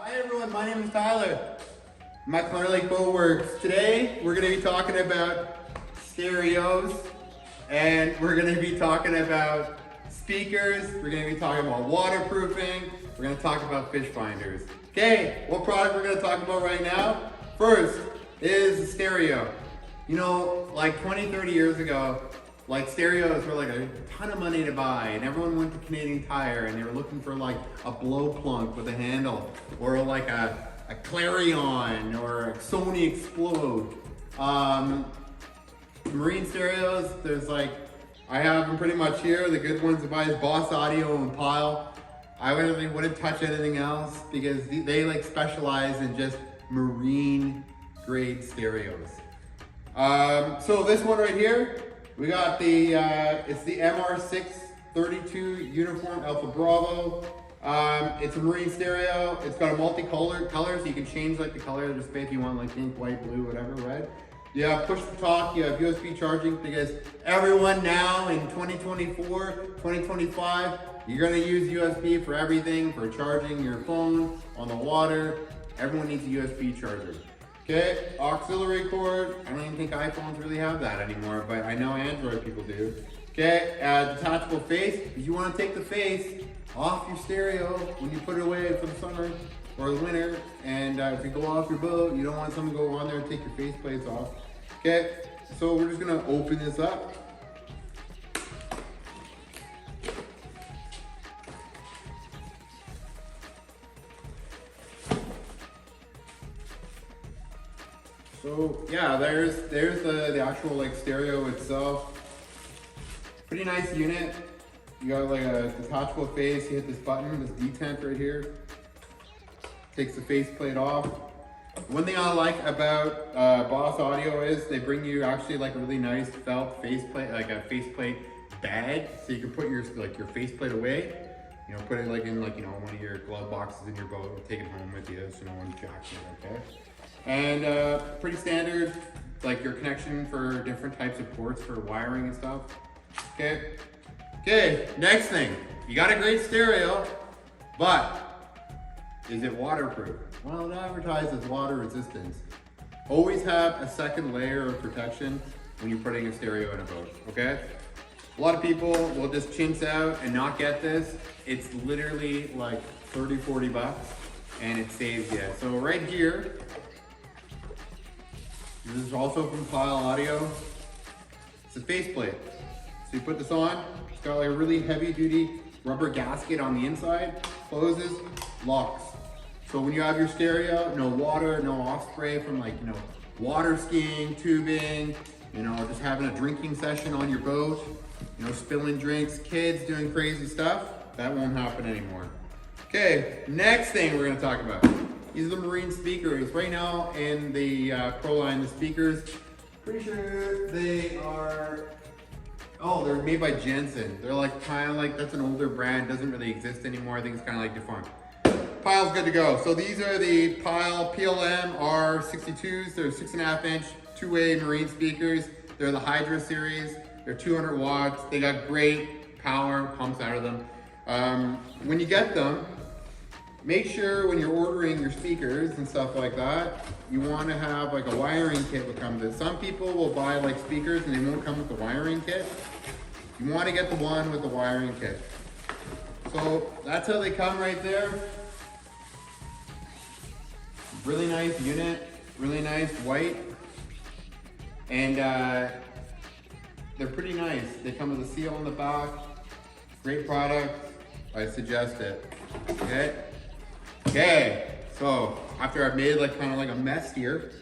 Hi everyone, my name is Tyler. I'm at Killarney Lake Boat Works. Today we're going to be talking about stereos and we're going to be talking about speakers. We're going to be talking about waterproofing. We're going to talk about fish finders. Okay, what product we're going to talk about right now? First is the stereo. You know, like 20, 30 years ago, like stereos were like a ton of money to buy, and everyone went to Canadian Tire and they were looking for like a blow plunk with a handle, or like a Clarion or a Sony Explode. Marine stereos, there's like, I have them pretty much here. The good ones to buy is Boss Audio and Pyle. I wouldn't touch anything else because they like specialize in just marine grade stereos. So this one right here, we got the, it's the MR632 Uniform Alpha Bravo. It's a marine stereo. It's got a multicolored color, so you can change like the color of the display if you want, like pink, white, blue, whatever, red. You have push to talk, you have USB charging, because everyone now in 2024, 2025, you're gonna use USB for everything, for charging your phone, on the water. Everyone needs a USB charger. Okay, auxiliary cord. I don't even think iPhones really have that anymore, but I know Android people do. Okay, detachable face. If you want to take the face off your stereo when you put it away for the summer or the winter, and if you go off your boat, you don't want someone to go on there and take your face plates off. Okay, so we're just gonna open this up. So yeah, there's the actual like stereo itself. Pretty nice unit. You got like a detachable face. You hit this button, this detent right here. Takes the faceplate off. One thing I like about Boss Audio is they bring you actually like a really nice felt faceplate, like a faceplate bag, so you can put your faceplate away. You know, put it like in one of your glove boxes in your boat, take it home with you so no one jacks it. Okay. And pretty standard, like your connection for different types of ports for wiring and stuff. Okay. Okay, next thing. You got a great stereo, but is it waterproof? Well, it advertises water resistance. Always have a second layer of protection when you're putting a stereo in a boat, okay? A lot of people will just chintz out and not get this. It's literally like 30, 40 bucks and it saves you. So right here, this is also from Pyle Audio. It's a faceplate. So you put this on, it's got like a really heavy duty rubber gasket on the inside, closes, locks. So when you have your stereo, no water, no off spray from water skiing, tubing, just having a drinking session on your boat, spilling drinks, kids doing crazy stuff, that won't happen anymore. Okay, next thing we're gonna talk about. These are the marine speakers. Right now in the Proline, the speakers, pretty sure they are, they're made by Jensen. They're like kind of like, that's an older brand, doesn't really exist anymore. I think it's kind of like defunct. Pyle's good to go. So these are the Pyle PLM R62s. They're 6.5 inch, two-way marine speakers. They're the Hydra series. They're 200 watts. They got great power, pumps out of them. When you get them, make sure when you're ordering your speakers and stuff like that, you want to have like a wiring kit that comes with it. Some people will buy like speakers and they won't come with the wiring kit. You want to get the one with the wiring kit. So that's how they come right there. Really nice unit, really nice white. And they're pretty nice. They come with a seal on the back. Great product. I suggest it. Okay. Okay, so after I've made kind of like a mess here,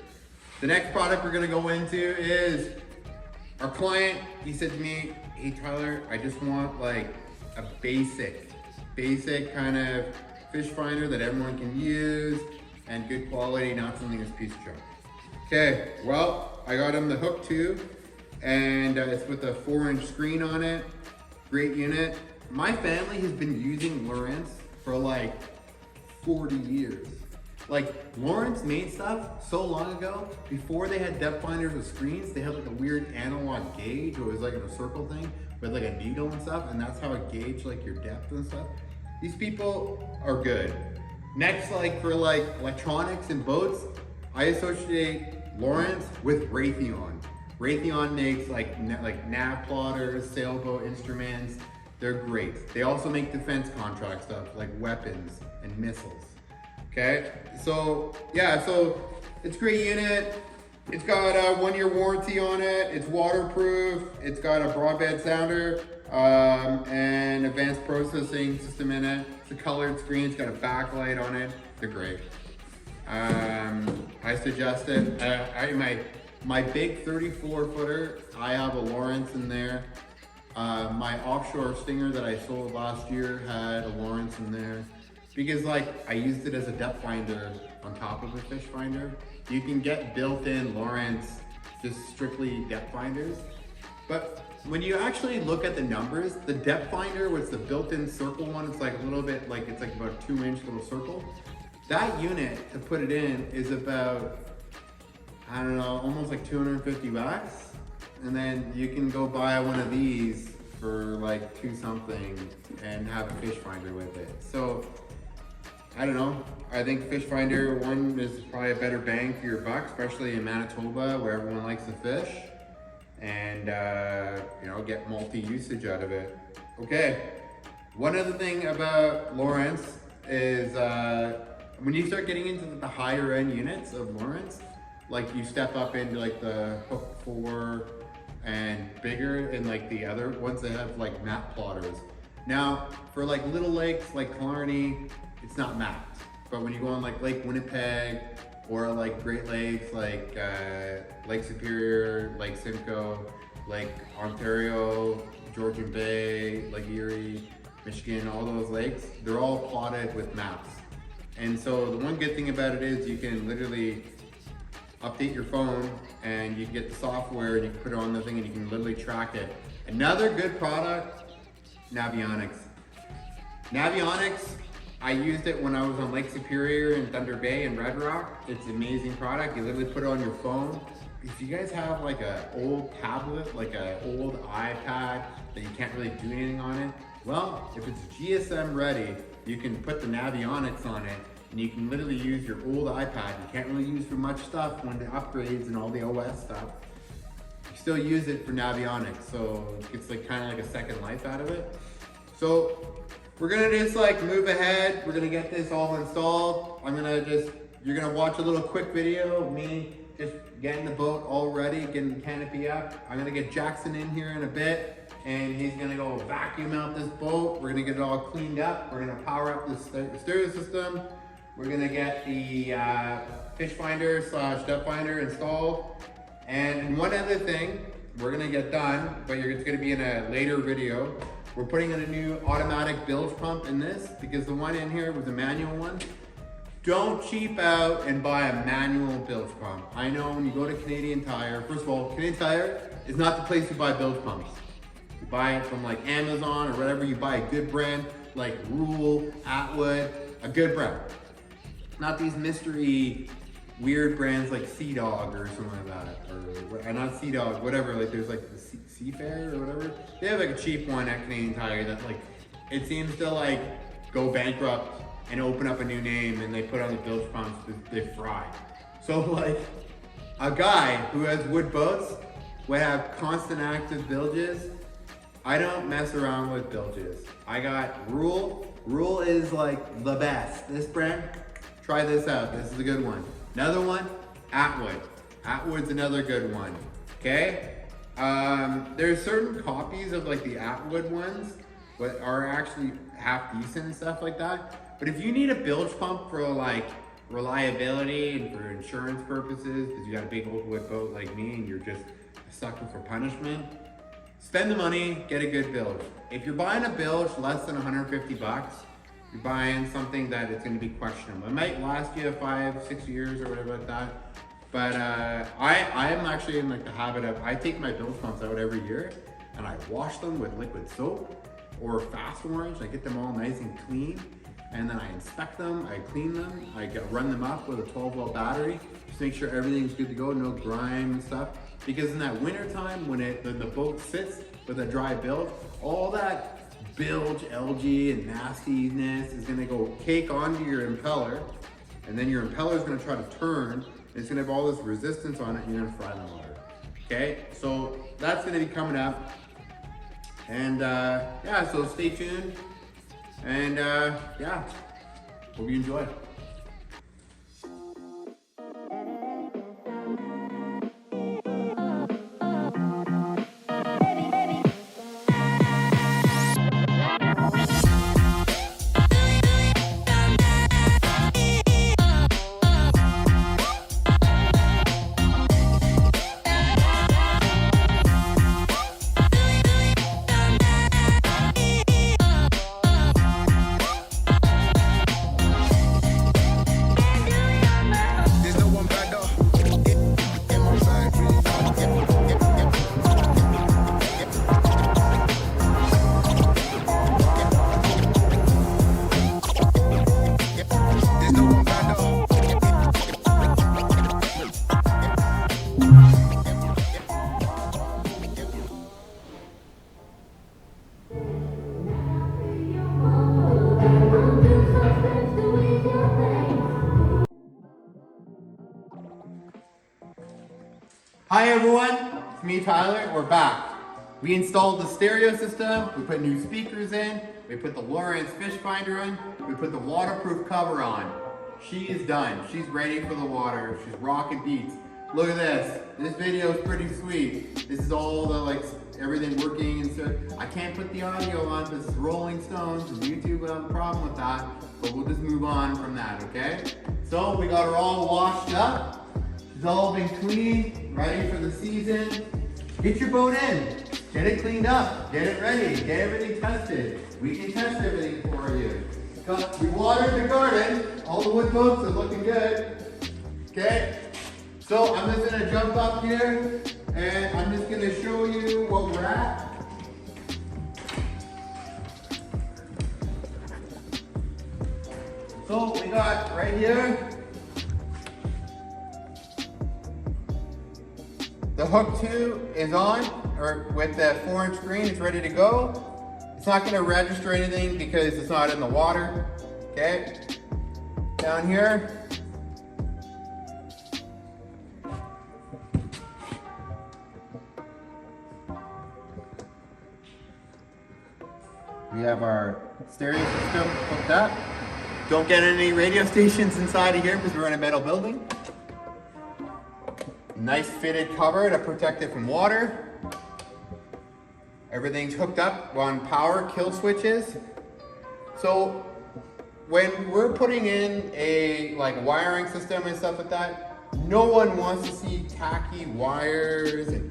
the next product we're gonna go into is our client. He said to me, hey Tyler, I just want like a basic kind of fish finder that everyone can use and good quality, not something that's a piece of junk. Okay, well, I got him the hook2 and it's with a 4-inch screen on it. Great unit. My family has been using Lowerance for like 40 years. Like Lowerance made stuff so long ago, before they had depth finders with screens, they had like a weird analog gauge, or it was like in a circle thing with like a needle and stuff, and that's how it gauged like your depth and stuff. These people are good. Next, like for like electronics and boats, I associate Lowerance with Raytheon. Raytheon makes like nav plotters, sailboat instruments. They're great. They also make defense contract stuff like weapons and missiles. Okay, so yeah, so it's a great unit. It's got a 1-year warranty on it. It's waterproof. It's got a broadband sounder and advanced processing system in it. It's a colored screen. It's got a backlight on it. They're great. I suggest it. My big 34-footer, I have a Lowerance in there. My offshore Stinger that I sold last year had a Lowerance in there because like I used it as a depth finder on top of a fish finder. You can get built-in Lowerance, just strictly depth finders. But when you actually look at the numbers, the depth finder with the built-in circle one, it's like a little bit like, it's like about a 2-inch little circle. That unit, to put it in, is about, I don't know, almost like 250 bucks. And then you can go buy one of these for like 2 something and have a fish finder with it. So, I don't know. I think fish finder one is probably a better bang for your buck, especially in Manitoba where everyone likes to fish and you know, get multi-usage out of it. Okay, one other thing about Lowerance is when you start getting into the higher end units of Lowerance, like you step up into like the hook2 and bigger and like the other ones that have like map plotters. Now, for like little lakes like Killarney, it's not mapped. But when you go on like Lake Winnipeg or like Great Lakes, like Lake Superior, Lake Simcoe, Lake Ontario, Georgian Bay, Lake Erie, Michigan, all those lakes, they're all plotted with maps. And so the one good thing about it is you can literally update your phone and you can get the software and you can put it on the thing and you can literally track it. Another good product, Navionics. Navionics, I used it when I was on Lake Superior in Thunder Bay and Red Rock. It's an amazing product. You literally put it on your phone. If you guys have like an old tablet, like an old iPad that you can't really do anything on it, well, if it's GSM ready, you can put the Navionics on it and you can literally use your old iPad. You can't really use for much stuff when the upgrades and all the OS stuff. You still use it for Navionics, so it's like kind of like a second life out of it. So we're gonna just like move ahead. We're gonna get this all installed. You're gonna watch a little quick video of me just getting the boat all ready, getting the canopy up. I'm gonna get Jackson in here in a bit and he's gonna go vacuum out this boat. We're gonna get it all cleaned up. We're gonna power up the stereo system. We're gonna get the fish finder / depth finder installed. And one other thing we're gonna get done, but it's gonna be in a later video. We're putting in a new automatic bilge pump in this because the one in here was a manual one. Don't cheap out and buy a manual bilge pump. I know when you go to Canadian Tire, first of all, Canadian Tire is not the place to buy bilge pumps. You buy it from like Amazon or whatever, you buy a good brand like Rule, Atwood, a good brand. Not these mystery weird brands like Sea Dog or something like that, or not Sea Dog, whatever, like there's like the Seafair or whatever. They have like a cheap one at Canadian Tire that like, it seems to like go bankrupt and open up a new name and they put on the bilge pumps, they fry. So like, a guy who has wood boats would have constant active bilges. I don't mess around with bilges. I got Rule. Rule is like the best. This brand, try this out, this is a good one. Another one, Atwood. Atwood's another good one, okay? There's certain copies of like the Atwood ones, but are actually half decent and stuff like that. But if you need a bilge pump for like reliability and for insurance purposes, because you got a big old wood boat like me and you're just a sucker for punishment, spend the money, get a good bilge. If you're buying a bilge less than 150 bucks, you're buying something that it's going to be questionable. It might last you 5-6 years or whatever like that. But I am actually in like the habit of, I take my bilge pumps out every year and I wash them with liquid soap or fast orange. I get them all nice and clean. And then I inspect them, I clean them, run them up with a 12-volt battery, just make sure everything's good to go, no grime and stuff. Because in that winter time, when the boat sits with a dry bilge, all that bilge, algae, and nastiness is gonna go cake onto your impeller, and then your impeller is gonna try to turn. It's gonna have all this resistance on it, and you're gonna fry the motor. Okay, so that's gonna be coming up. And yeah, so stay tuned. And yeah, hope you enjoy. Hi everyone, it's me Tyler, we're back. We installed the stereo system, we put new speakers in, we put the Lowerance fish finder in, we put the waterproof cover on. She is done, she's ready for the water, she's rocking beats. Look at this video is pretty sweet. This is all the everything working and so I can't put the audio on because it's Rolling Stones and YouTube will have a problem with that, but we'll just move on from that, okay? So we got her all washed up. It's all been cleaned, ready for the season. Get your boat in, get it cleaned up, get it ready, get everything tested. We can test everything for you. We watered the garden, all the wood boats are looking good. Okay, so I'm just gonna jump up here and I'm just gonna show you what we're at. So we got right here, the hook 2 is on, or with the 4-inch screen, it's ready to go. It's not gonna register anything because it's not in the water, okay? Down here, we have our stereo system hooked up. Don't get any radio stations inside of here because we're in a metal building. Nice fitted cover to protect it from water. Everything's hooked up on power kill switches. So when we're putting in a wiring system and stuff like that, no one wants to see tacky wires and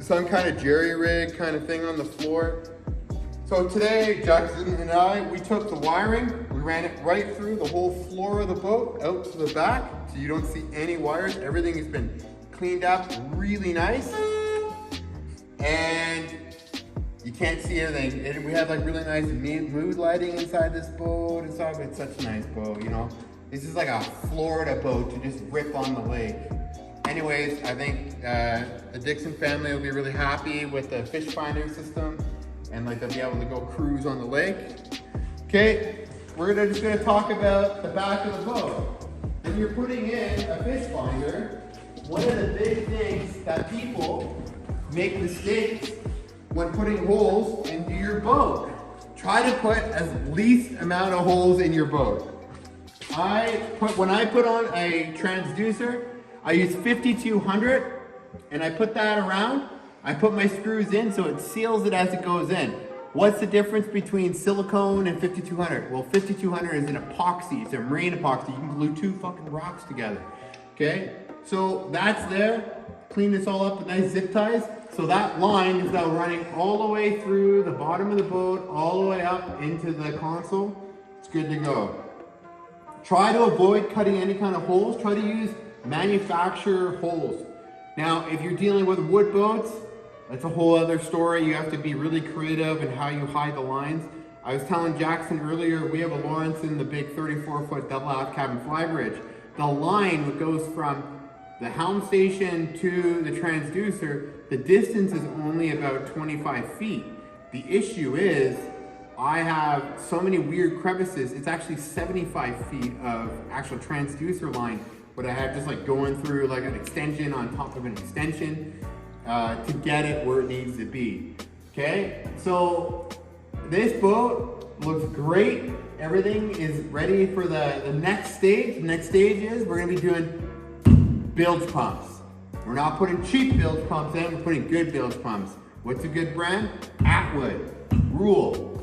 some kind of jerry rig kind of thing on the floor. So today, Jackson and I, we took the wiring, we ran it right through the whole floor of the boat, out to the back, so you don't see any wires. Everything has been cleaned up really nice. And you can't see anything. And we have really nice mood lighting inside this boat. It's such a nice boat, This is like a Florida boat to just rip on the lake. Anyways, I think the Dixon family will be really happy with the fish finder system. And they'll be able to go cruise on the lake. Okay, we're just gonna talk about the back of the boat. When you're putting in a fish finder, one of the big things that people make mistakes when putting holes into your boat. Try to put as least amount of holes in your boat. When I put on a transducer, I use 5200 and I put that around. I put my screws in so it seals it as it goes in. What's the difference between silicone and 5200? Well, 5200 is an epoxy, it's a marine epoxy. You can glue 2 fucking rocks together, okay? So that's there. Clean this all up with nice zip ties. So that line is now running all the way through the bottom of the boat, all the way up into the console. It's good to go. Try to avoid cutting any kind of holes. Try to use manufacturer holes. Now, if you're dealing with wood boats, that's a whole other story. You have to be really creative in how you hide the lines. I was telling Jackson earlier, we have a Lowerance in the big 34-foot double aft cabin flybridge. The line that goes from the helm station to the transducer, the distance is only about 25 feet. The issue is I have so many weird crevices. It's actually 75 feet of actual transducer line, but I have just like going through like an extension on top of an extension to get it where it needs to be. Okay, so this boat looks great. Everything is ready for the next stage. The next stage is we're gonna be doing bilge pumps. We're not putting cheap bilge pumps in, we're putting good bilge pumps. What's a good brand? Atwood, Rule.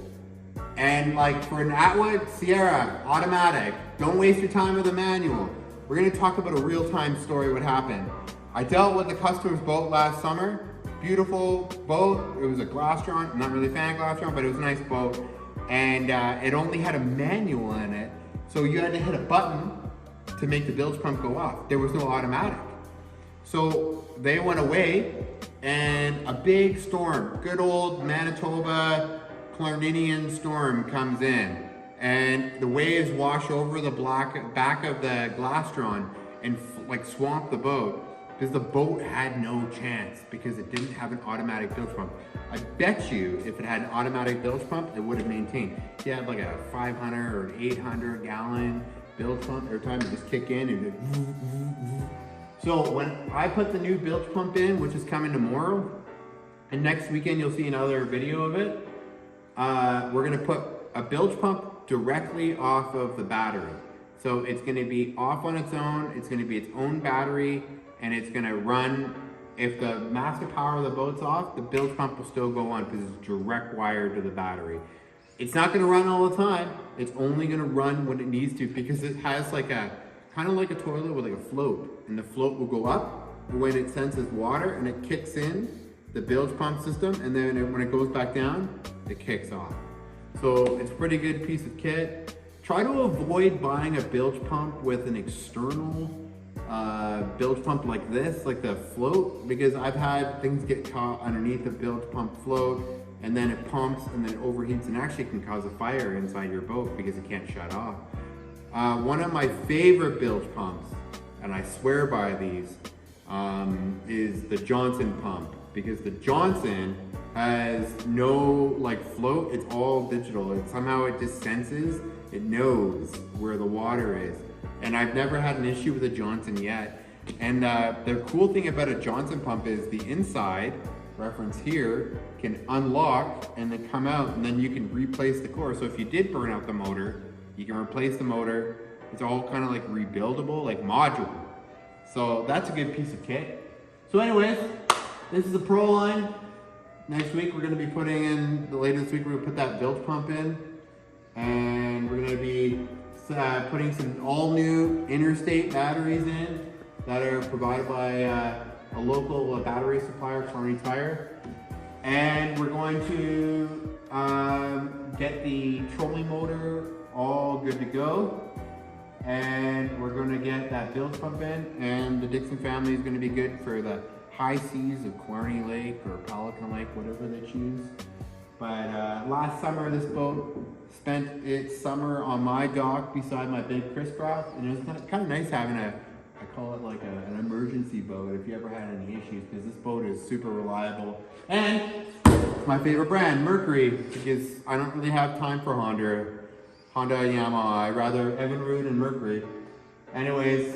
And like for an Atwood, Sierra, automatic. Don't waste your time with a manual. We're gonna talk about a real-time story what happened. I dealt with the customer's boat last summer. Beautiful boat. It was a Glastron. I'm not really a fan of Glastron, but it was a nice boat. And it only had a manual in it. So you had to hit a button to make the bilge pump go off. There was no automatic. So they went away and a big storm, good old Manitoba Killarney storm comes in, and the waves wash over the back of the Glastron and like swamp the boat, because the boat had no chance because it didn't have an automatic bilge pump. I bet you if it had an automatic bilge pump, it would have maintained. If you had like a 500 or an 800 gallon bilge pump, every time it just kick in and so when I put the new bilge pump in, which is coming tomorrow, and next weekend you'll see another video of it, we're gonna put a bilge pump directly off of the battery. So it's gonna be off on its own, it's gonna be its own battery, and it's gonna run, if the master power of the boat's off, the bilge pump will still go on because it's direct wired to the battery. It's not gonna run all the time, it's only gonna run when it needs to, because it has like a, kind of like a toilet with like a float, and the float will go up when it senses water and it kicks in the bilge pump system, and then when it goes back down, it kicks off. So it's a pretty good piece of kit. Try to avoid buying a bilge pump with an external bilge pump like this, like the float, because I've had things get caught underneath the bilge pump float, and then it pumps and then it overheats and actually can cause a fire inside your boat because it can't shut off. One of my favorite bilge pumps, and I swear by these, is the Johnson pump, because the Johnson has no like float, it's all digital. Somehow it just senses, it knows where the water is. And I've never had an issue with a Johnson yet. And the cool thing about a Johnson pump is the inside, reference here, can unlock and then come out, and then you can replace the core. So if you did burn out the motor, you can replace the motor. It's all kind of like rebuildable, like modular. So that's a good piece of kit. So anyways, this is the Proline. Next week we're going to be putting in, later this week we're going to put that bilge pump in. And we're going to be putting some all new interstate batteries in that are provided by a local battery supplier, Killarney Tire. And we're going to get the trolling motor all good to go. And we're going to get that bilge pump in, and the Dixon family is going to be good for the high seas of Killarney Lake or Pelican Lake, whatever they choose. But last summer, this boat spent its summer on my dock beside my big Chris craft, and it was kind of nice having a, I call it like an emergency boat if you ever had any issues, because this boat is super reliable. And it's my favorite brand, Mercury, because I don't really have time for Honda, Yamaha. I'd rather Evinrude and Mercury. Anyways,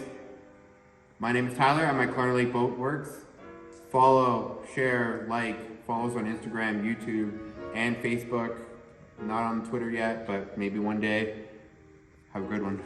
my name is Tyler. I'm at Killarney Lake Boat Works. Follow, share, like, follow us on Instagram, YouTube, and Facebook. Not on Twitter yet, but maybe one day. Have a good one.